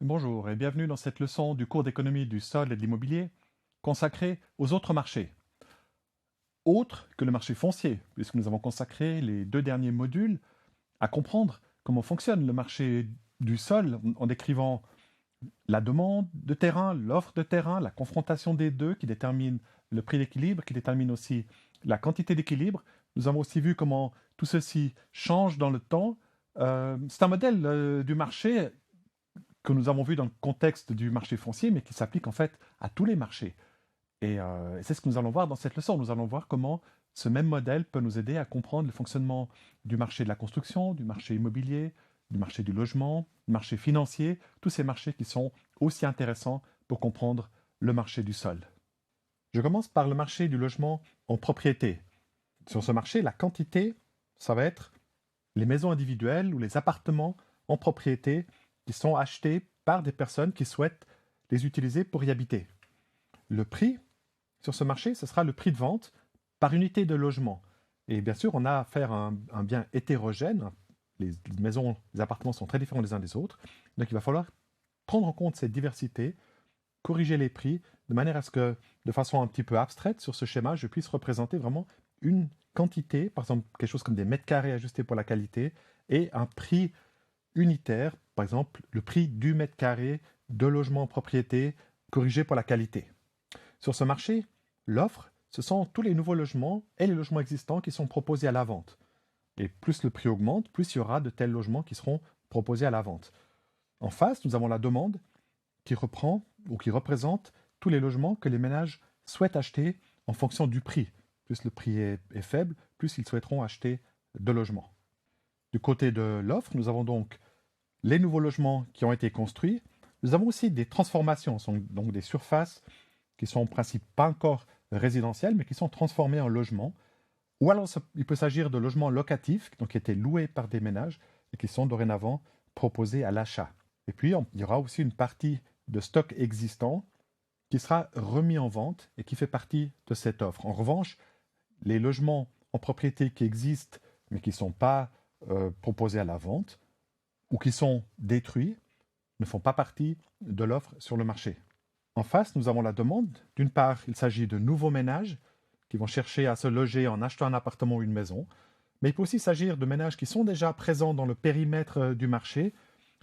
Bonjour et bienvenue dans cette leçon du cours d'économie du sol et de l'immobilier consacrée aux autres marchés, autres que le marché foncier, puisque nous avons consacré les 2 derniers modules à comprendre comment fonctionne le marché du sol en décrivant la demande de terrain, l'offre de terrain, la confrontation des deux qui détermine le prix d'équilibre, qui détermine aussi la quantité d'équilibre. Nous avons aussi vu comment tout ceci change dans le temps. C'est un modèle du marché que nous avons vu dans le contexte du marché foncier, mais qui s'applique en fait à tous les marchés. Et c'est ce que nous allons voir dans cette leçon. Nous allons voir comment ce même modèle peut nous aider à comprendre le fonctionnement du marché de la construction, du marché immobilier, du marché du logement, du marché financier, tous ces marchés qui sont aussi intéressants pour comprendre le marché du sol. Je commence par le marché du logement en propriété. Sur ce marché, la quantité, ça va être les maisons individuelles ou les appartements en propriété qui sont achetés par des personnes qui souhaitent les utiliser pour y habiter. Le prix sur ce marché, ce sera le prix de vente par unité de logement. Et bien sûr, on a affaire à un bien hétérogène. Les maisons, les appartements sont très différents les uns des autres. Donc il va falloir prendre en compte cette diversité, corriger les prix, de manière à ce que, de façon un petit peu abstraite, sur ce schéma, je puisse représenter vraiment une quantité, par exemple quelque chose comme des mètres carrés ajustés pour la qualité, et un prix unitaire, par exemple le prix du mètre carré de logement en propriété corrigé pour la qualité. Sur ce marché, l'offre, ce sont tous les nouveaux logements et les logements existants qui sont proposés à la vente. Et plus le prix augmente, plus il y aura de tels logements qui seront proposés à la vente. En face, nous avons la demande qui reprend ou qui représente tous les logements que les ménages souhaitent acheter en fonction du prix. Plus le prix est faible, plus ils souhaiteront acheter de logements. Du côté de l'offre, nous avons donc les nouveaux logements qui ont été construits. Nous avons aussi des transformations, donc des surfaces qui sont en principe pas encore résidentielles, mais qui sont transformées en logements. Ou alors il peut s'agir de logements locatifs, donc qui étaient loués par des ménages et qui sont dorénavant proposés à l'achat. Et puis, il y aura aussi une partie de stock existant qui sera remis en vente et qui fait partie de cette offre. En revanche, les logements en propriété qui existent, mais qui ne sont pas proposés à la vente, ou qui sont détruits, ne font pas partie de l'offre sur le marché. En face, nous avons la demande. D'une part, il s'agit de nouveaux ménages qui vont chercher à se loger en achetant un appartement ou une maison, mais il peut aussi s'agir de ménages qui sont déjà présents dans le périmètre du marché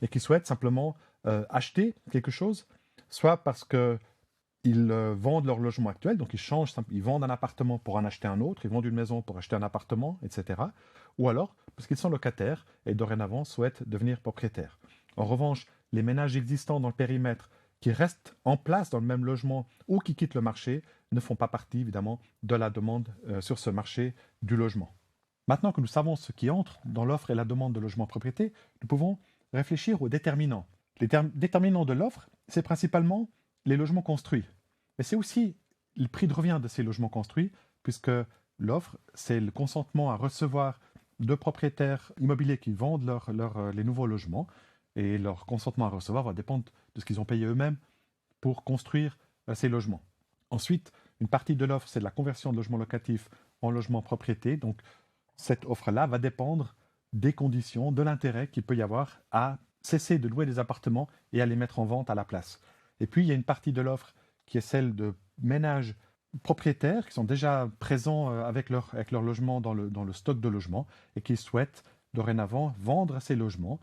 et qui souhaitent simplement acheter quelque chose, soit parce qu'ils vendent leur logement actuel, donc ils vendent un appartement pour en acheter un autre, ils vendent une maison pour acheter un appartement, etc. Ou alors parce qu'ils sont locataires et dorénavant souhaitent devenir propriétaires. En revanche, les ménages existants dans le périmètre qui restent en place dans le même logement ou qui quittent le marché ne font pas partie évidemment de la demande sur ce marché du logement. Maintenant que nous savons ce qui entre dans l'offre et la demande de logement propriété, nous pouvons réfléchir aux déterminants. Les déterminants de l'offre, c'est principalement les logements construits. Mais c'est aussi le prix de revient de ces logements construits, puisque l'offre, c'est le consentement à recevoir de propriétaires immobiliers qui vendent les nouveaux logements, et leur consentement à recevoir va dépendre de ce qu'ils ont payé eux-mêmes pour construire ces logements. Ensuite, une partie de l'offre, c'est de la conversion de logements locatifs en logements propriété. Donc, cette offre-là va dépendre des conditions, de l'intérêt qu'il peut y avoir à cesser de louer des appartements et à les mettre en vente à la place. Et puis, il y a une partie de l'offre qui est celle de ménages propriétaires qui sont déjà présents avec leur logement dans le stock de logements et qui souhaitent dorénavant vendre ces logements.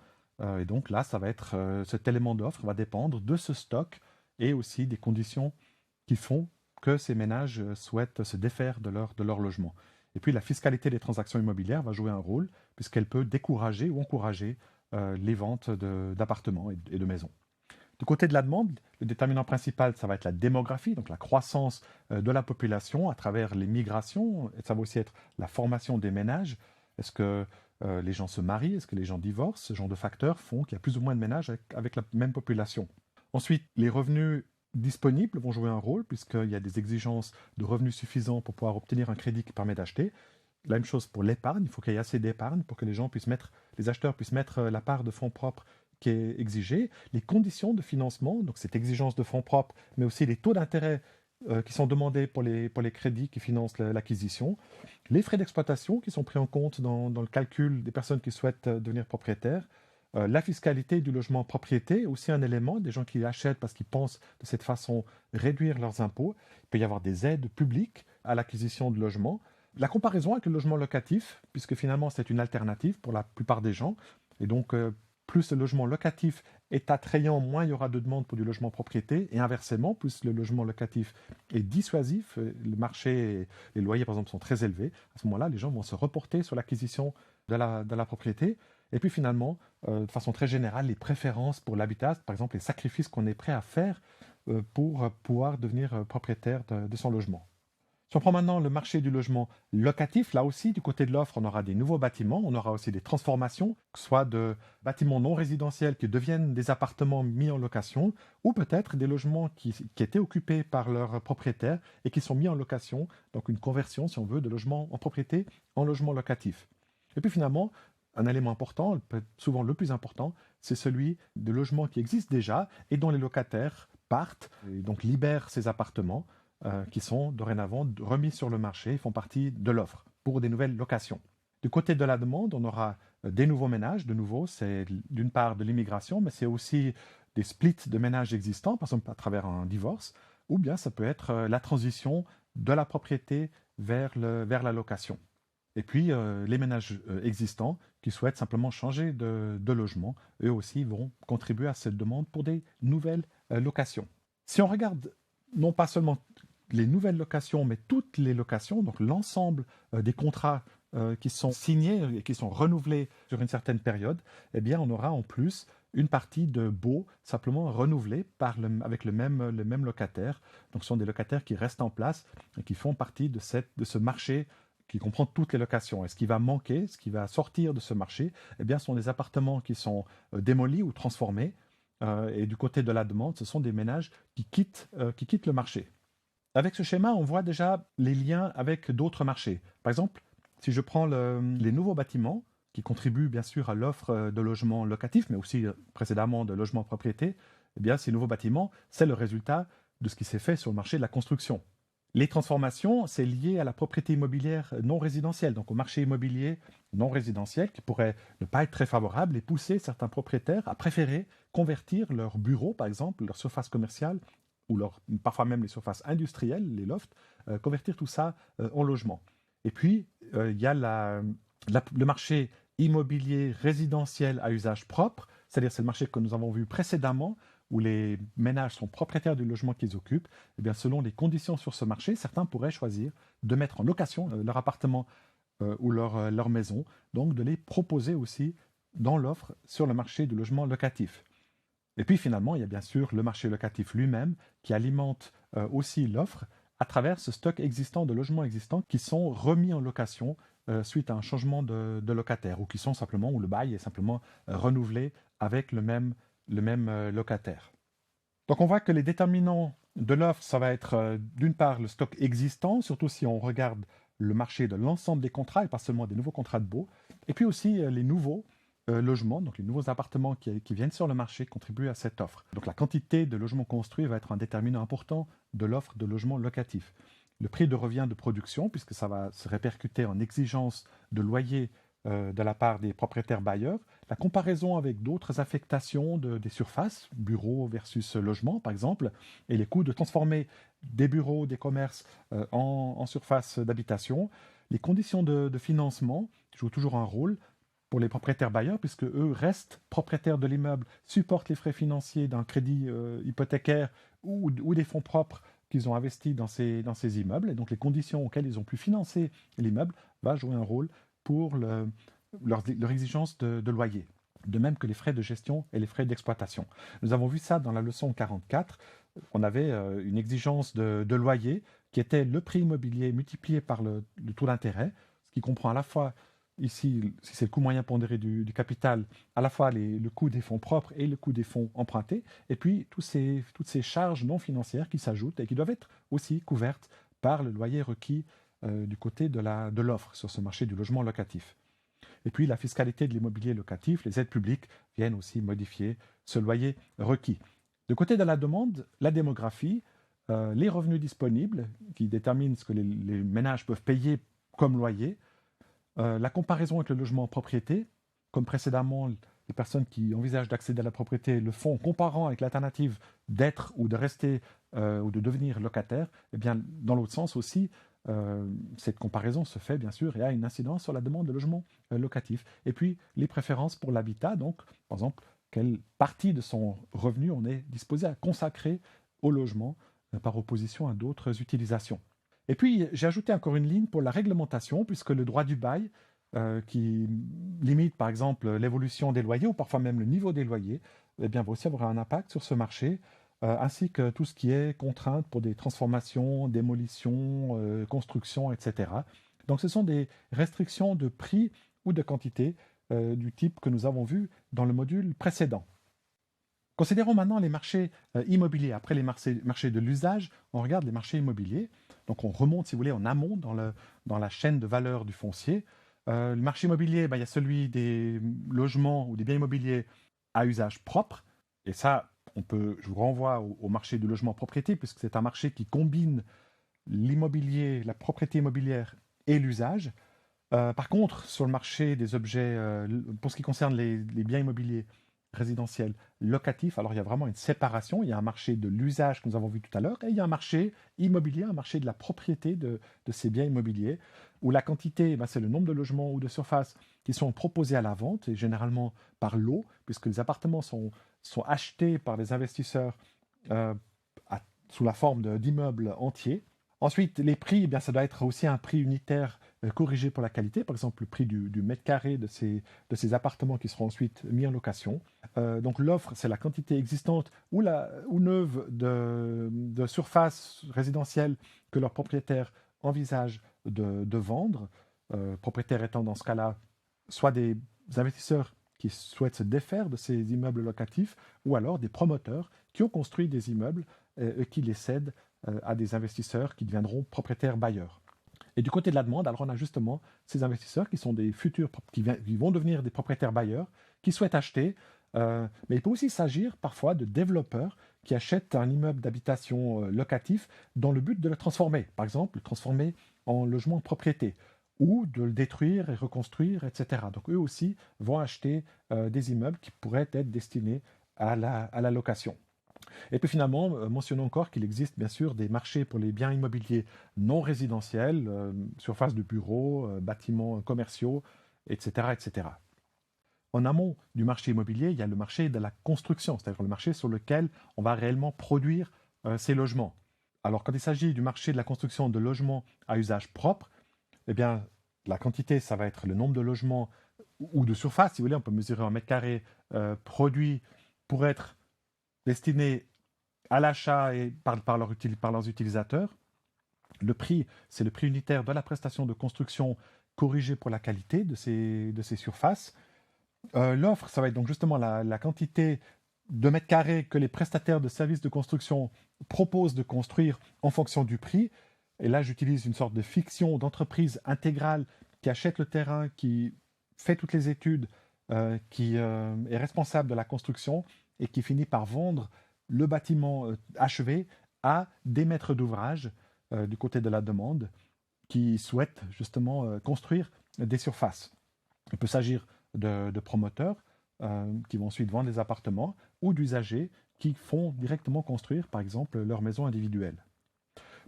Et donc là, ça va être cet élément d'offre va dépendre de ce stock et aussi des conditions qui font que ces ménages souhaitent se défaire de leur logement. Et puis la fiscalité des transactions immobilières va jouer un rôle puisqu'elle peut décourager ou encourager les ventes d'appartements et de maisons. Du côté de la demande, le déterminant principal, ça va être la démographie, donc la croissance de la population à travers les migrations. Et ça va aussi être la formation des ménages. Est-ce que les gens se marient? Est-ce que les gens divorcent? Ce genre de facteurs font qu'il y a plus ou moins de ménages avec la même population. Ensuite, les revenus disponibles vont jouer un rôle puisqu'il y a des exigences de revenus suffisants pour pouvoir obtenir un crédit qui permet d'acheter. La même chose pour l'épargne, il faut qu'il y ait assez d'épargne pour que les acheteurs puissent mettre la part de fonds propres qui est exigée, les conditions de financement, donc cette exigence de fonds propres, mais aussi les taux d'intérêt qui sont demandés pour les crédits qui financent l'acquisition, les frais d'exploitation qui sont pris en compte dans le calcul des personnes qui souhaitent devenir propriétaires, La fiscalité du logement en propriété est aussi un élément. Des gens qui achètent parce qu'ils pensent de cette façon réduire leurs impôts. Il peut y avoir des aides publiques à l'acquisition de logements. La comparaison avec le logement locatif, puisque finalement c'est une alternative pour la plupart des gens, et donc plus le logement locatif est attrayant, moins il y aura de demandes pour du logement propriété, et inversement, plus le logement locatif est dissuasif, le marché, les loyers par exemple sont très élevés, à ce moment-là les gens vont se reporter sur l'acquisition de la propriété, et puis finalement, de façon très générale, les préférences pour l'habitat, par exemple les sacrifices qu'on est prêt à faire pour pouvoir devenir propriétaire de son logement. Si on prend maintenant le marché du logement locatif, là aussi, du côté de l'offre, on aura des nouveaux bâtiments, on aura aussi des transformations, soit de bâtiments non résidentiels qui deviennent des appartements mis en location, ou peut-être des logements qui étaient occupés par leurs propriétaires et qui sont mis en location, donc une conversion, si on veut, de logement en propriété en logement locatif. Et puis finalement, un élément important, peut-être souvent le plus important, c'est celui de logements qui existent déjà et dont les locataires partent et donc libèrent ces appartements qui sont dorénavant remis sur le marché et font partie de l'offre pour des nouvelles locations. Du côté de la demande, on aura des nouveaux ménages. De nouveau, c'est d'une part de l'immigration, mais c'est aussi des splits de ménages existants, par exemple à travers un divorce, ou bien ça peut être la transition de la propriété vers la location. Et puis, les ménages existants qui souhaitent simplement changer de logement, eux aussi vont contribuer à cette demande pour des nouvelles locations. Si on regarde non pas seulement les nouvelles locations, mais toutes les locations, donc l'ensemble des contrats qui sont signés et qui sont renouvelés sur une certaine période, eh bien, on aura en plus une partie de baux simplement renouvelés avec le même locataire. Donc, ce sont des locataires qui restent en place et qui font partie de ce marché qui comprend toutes les locations. Et ce qui va manquer, ce qui va sortir de ce marché, eh bien, ce sont des appartements qui sont démolis ou transformés. Et du côté de la demande, ce sont des ménages qui quittent le marché. Avec ce schéma, on voit déjà les liens avec d'autres marchés. Par exemple, si je prends les nouveaux bâtiments, qui contribuent bien sûr à l'offre de logements locatifs, mais aussi précédemment de logements propriété, eh bien, ces nouveaux bâtiments, c'est le résultat de ce qui s'est fait sur le marché de la construction. Les transformations, c'est lié à la propriété immobilière non résidentielle, donc au marché immobilier non résidentiel qui pourrait ne pas être très favorable et pousser certains propriétaires à préférer convertir leurs bureaux, par exemple, leur surface commerciale, ou parfois même les surfaces industrielles, les lofts, convertir tout ça en logement. Et puis, il y a le marché immobilier résidentiel à usage propre, c'est-à-dire c'est le marché que nous avons vu précédemment, où les ménages sont propriétaires du logement qu'ils occupent. Et bien, selon les conditions sur ce marché, certains pourraient choisir de mettre en location leur appartement ou leur maison, donc de les proposer aussi dans l'offre sur le marché du logement locatif. Et puis finalement, il y a bien sûr le marché locatif lui-même qui alimente aussi l'offre à travers ce stock existant de logements existants qui sont remis en location suite à un changement de locataire ou qui sont simplement, où le bail est simplement renouvelé avec le même locataire. Donc on voit que les déterminants de l'offre, ça va être d'une part le stock existant, surtout si on regarde le marché de l'ensemble des contrats et pas seulement des nouveaux contrats de baux, et puis aussi les nouveaux logements, donc les nouveaux appartements qui viennent sur le marché contribuent à cette offre. Donc la quantité de logements construits va être un déterminant important de l'offre de logements locatifs. Le prix de revient de production, puisque ça va se répercuter en exigence de loyer de la part des propriétaires bailleurs, la comparaison avec d'autres affectations des surfaces, bureaux versus logements par exemple, et les coûts de transformer des bureaux, des commerces en surface d'habitation, les conditions de financement jouent toujours un rôle pour les propriétaires bailleurs, puisque eux restent propriétaires de l'immeuble, supportent les frais financiers d'un crédit hypothécaire ou des fonds propres qu'ils ont investis dans ces immeubles. Et donc les conditions auxquelles ils ont pu financer l'immeuble va jouer un rôle pour leur exigence de loyer. De même que les frais de gestion et les frais d'exploitation. Nous avons vu ça dans la leçon 44. On avait une exigence de loyer qui était le prix immobilier multiplié par le taux d'intérêt, ce qui comprend à la fois ici, si c'est le coût moyen pondéré du capital, à la fois le coût des fonds propres et le coût des fonds empruntés, et puis toutes ces charges non financières qui s'ajoutent et qui doivent être aussi couvertes par le loyer requis du côté de l'offre sur ce marché du logement locatif. Et puis la fiscalité de l'immobilier locatif, les aides publiques viennent aussi modifier ce loyer requis. Du côté de la demande, la démographie, les revenus disponibles qui déterminent ce que les ménages peuvent payer comme loyer, la comparaison avec le logement en propriété, comme précédemment, les personnes qui envisagent d'accéder à la propriété le font en comparant avec l'alternative d'être ou de rester ou de devenir locataire, eh bien, dans l'autre sens aussi, cette comparaison se fait bien sûr et a une incidence sur la demande de logement locatif. Et puis, les préférences pour l'habitat, donc, par exemple, quelle partie de son revenu on est disposé à consacrer au logement par opposition à d'autres utilisations. Et puis, j'ai ajouté encore une ligne pour la réglementation, puisque le droit du bail, qui limite par exemple l'évolution des loyers ou parfois même le niveau des loyers, eh bien, va aussi avoir un impact sur ce marché, ainsi que tout ce qui est contrainte pour des transformations, démolitions, constructions, etc. Donc ce sont des restrictions de prix ou de quantité du type que nous avons vu dans le module précédent. Considérons maintenant les marchés immobiliers. Après les marchés de l'usage, on regarde les marchés immobiliers. Donc on remonte, si vous voulez, en amont dans la chaîne de valeur du foncier. Le marché immobilier, il y a celui des logements ou des biens immobiliers à usage propre. Et ça, je vous renvoie au marché du logement propriété, puisque c'est un marché qui combine l'immobilier, la propriété immobilière et l'usage. Par contre, sur le marché des objets, pour ce qui concerne les biens immobiliers résidentiels locatifs, alors il y a vraiment une séparation. Il y a un marché de l'usage que nous avons vu tout à l'heure, et il y a un marché immobilier, un marché de la propriété de ces biens immobiliers, où la quantité, c'est le nombre de logements ou de surfaces qui sont proposés à la vente, et généralement par lot, puisque les appartements sont achetés par les investisseurs euh, sous la forme d'immeubles entiers. Ensuite, les prix, ça doit être aussi un prix unitaire corrigé pour la qualité, par exemple le prix du mètre carré de ces appartements qui seront ensuite mis en location. Donc l'offre, c'est la quantité existante ou neuve de surface résidentielle que leur propriétaire envisage de vendre, propriétaire étant dans ce cas-là soit des investisseurs qui souhaitent se défaire de ces immeubles locatifs, ou alors des promoteurs qui ont construit des immeubles et qui les cèdent à des investisseurs qui deviendront propriétaires bailleurs. Et du côté de la demande, alors on a justement ces investisseurs qui sont des futurs, qui vont devenir des propriétaires bailleurs, qui souhaitent acheter, mais il peut aussi s'agir parfois de développeurs qui achètent un immeuble d'habitation locatif dans le but de le transformer, par exemple le transformer en logement de propriété, ou de le détruire et reconstruire, etc. Donc eux aussi vont acheter des immeubles qui pourraient être destinés à la location. Et puis finalement, mentionnons encore qu'il existe bien sûr des marchés pour les biens immobiliers non résidentiels, surfaces de bureaux, bâtiments commerciaux, etc., etc. En amont du marché immobilier, il y a le marché de la construction, c'est-à-dire le marché sur lequel on va réellement produire ces logements. Alors quand il s'agit du marché de la construction de logements à usage propre, eh bien la quantité, ça va être le nombre de logements ou de surface, si vous voulez, on peut mesurer en mètre carré produit pour être destinés à l'achat et par leurs utilisateurs. Le prix, c'est le prix unitaire de la prestation de construction corrigée pour la qualité de ces surfaces. L'offre, ça va être donc justement la quantité de mètres carrés que les prestataires de services de construction proposent de construire en fonction du prix. Et là, j'utilise une sorte de fiction d'entreprise intégrale qui achète le terrain, qui fait toutes les études, qui est responsable de la construction et qui finit par vendre le bâtiment achevé à des maîtres d'ouvrage du côté de la demande qui souhaitent justement construire des surfaces. Il peut s'agir de promoteurs qui vont ensuite vendre des appartements ou d'usagers qui font directement construire, par exemple, leur maison individuelle.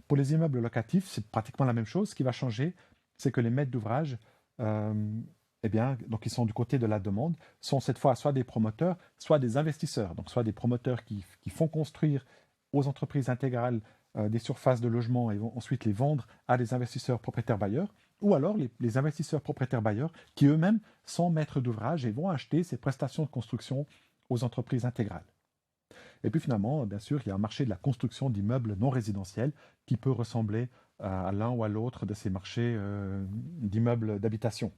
Pour les immeubles locatifs, c'est pratiquement la même chose. Ce qui va changer, c'est que les maîtres d'ouvrage, donc ils sont du côté de la demande, sont cette fois soit des promoteurs, soit des investisseurs. Donc soit des promoteurs qui font construire aux entreprises intégrales des surfaces de logement et vont ensuite les vendre à des investisseurs propriétaires bailleurs, ou alors les investisseurs propriétaires bailleurs qui eux-mêmes sont maîtres d'ouvrage et vont acheter ces prestations de construction aux entreprises intégrales. Et puis finalement, bien sûr, il y a un marché de la construction d'immeubles non résidentiels qui peut ressembler à l'un ou à l'autre de ces marchés d'immeubles d'habitation.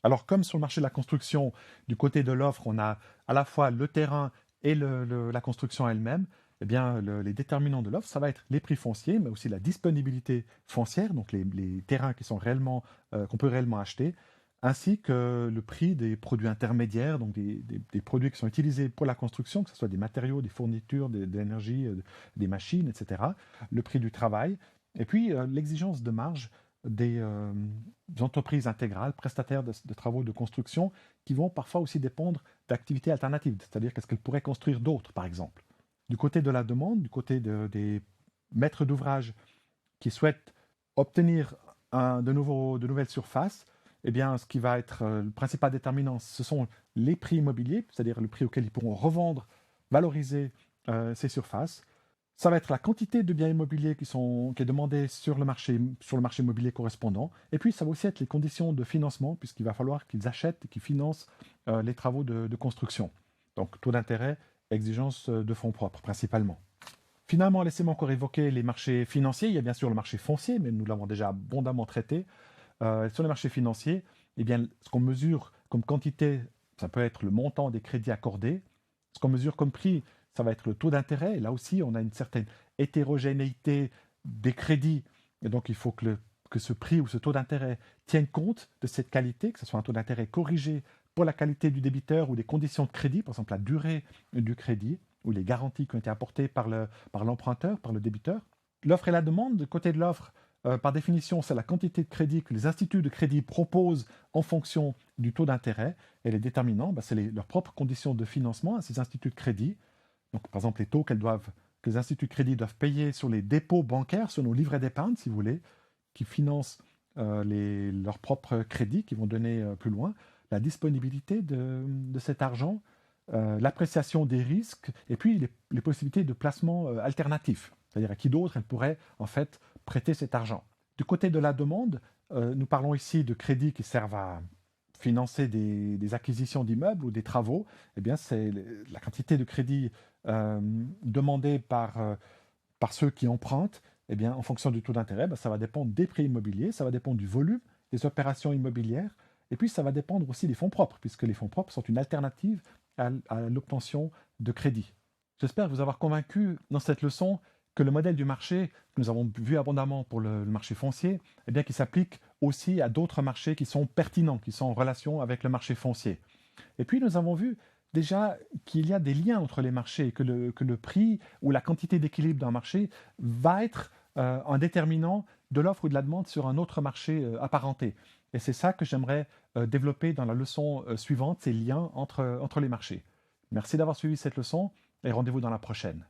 Alors comme sur le marché de la construction, du côté de l'offre, on a à la fois le terrain et la construction elle-même, eh bien, les déterminants de l'offre, ça va être les prix fonciers, mais aussi la disponibilité foncière, donc les terrains qui sont réellement, qu'on peut réellement acheter, ainsi que le prix des produits intermédiaires, donc des produits qui sont utilisés pour la construction, que ce soit des matériaux, des fournitures, de l'énergie, des machines, etc., le prix du travail, et puis l'exigence de marge des entreprises intégrales, prestataires de travaux de construction, qui vont parfois aussi dépendre d'activités alternatives, c'est-à-dire qu'est-ce qu'elles pourraient construire d'autres, par exemple. Du côté de la demande, du côté des maîtres d'ouvrage qui souhaitent obtenir de nouvelles surfaces, eh bien, ce qui va être le principal déterminant, ce sont les prix immobiliers, c'est-à-dire le prix auquel ils pourront revendre, valoriser ces surfaces. Ça va être la quantité de biens immobiliers qui est demandée sur le marché immobilier correspondant. Et puis, ça va aussi être les conditions de financement, puisqu'il va falloir qu'ils achètent et qu'ils financent les travaux de construction. Donc, taux d'intérêt, exigence de fonds propres principalement. Finalement, laissez-moi encore évoquer les marchés financiers. Il y a bien sûr le marché foncier, mais nous l'avons déjà abondamment traité. Sur les marchés financiers, eh bien, ce qu'on mesure comme quantité, ça peut être le montant des crédits accordés. Ce qu'on mesure comme prix, ça va être le taux d'intérêt. Et là aussi, on a une certaine hétérogénéité des crédits. Et donc, il faut que ce prix ou ce taux d'intérêt tienne compte de cette qualité, que ce soit un taux d'intérêt corrigé pour la qualité du débiteur ou des conditions de crédit, par exemple la durée du crédit ou les garanties qui ont été apportées par l'emprunteur, par le débiteur. L'offre et la demande, du côté de l'offre, par définition, c'est la quantité de crédit que les instituts de crédit proposent en fonction du taux d'intérêt. Et les déterminants, c'est leurs propres conditions de financement à ces instituts de crédit. Donc, par exemple, les taux que les instituts de crédit doivent payer sur les dépôts bancaires, sur nos livrets d'épargne, si vous voulez, qui financent leurs propres crédits, qui vont donner plus loin, la disponibilité de cet argent, l'appréciation des risques, et puis les possibilités de placement alternatifs. C'est-à-dire à qui d'autre elle pourrait en fait prêter cet argent. Du côté de la demande, nous parlons ici de crédits qui servent à financer des acquisitions d'immeubles ou des travaux. Eh bien, c'est la quantité de crédit demandée par ceux qui empruntent. Eh bien, en fonction du taux d'intérêt, ça va dépendre des prix immobiliers, ça va dépendre du volume des opérations immobilières, et puis ça va dépendre aussi des fonds propres, puisque les fonds propres sont une alternative à l'obtention de crédit. J'espère vous avoir convaincu dans cette leçon que le modèle du marché que nous avons vu abondamment pour le marché foncier, eh bien, qui s'applique aussi à d'autres marchés qui sont pertinents, qui sont en relation avec le marché foncier. Et puis nous avons vu déjà qu'il y a des liens entre les marchés, que le prix ou la quantité d'équilibre d'un marché va être un déterminant de l'offre ou de la demande sur un autre marché apparenté. Et c'est ça que j'aimerais développer dans la leçon suivante, ces liens entre les marchés. Merci d'avoir suivi cette leçon et rendez-vous dans la prochaine.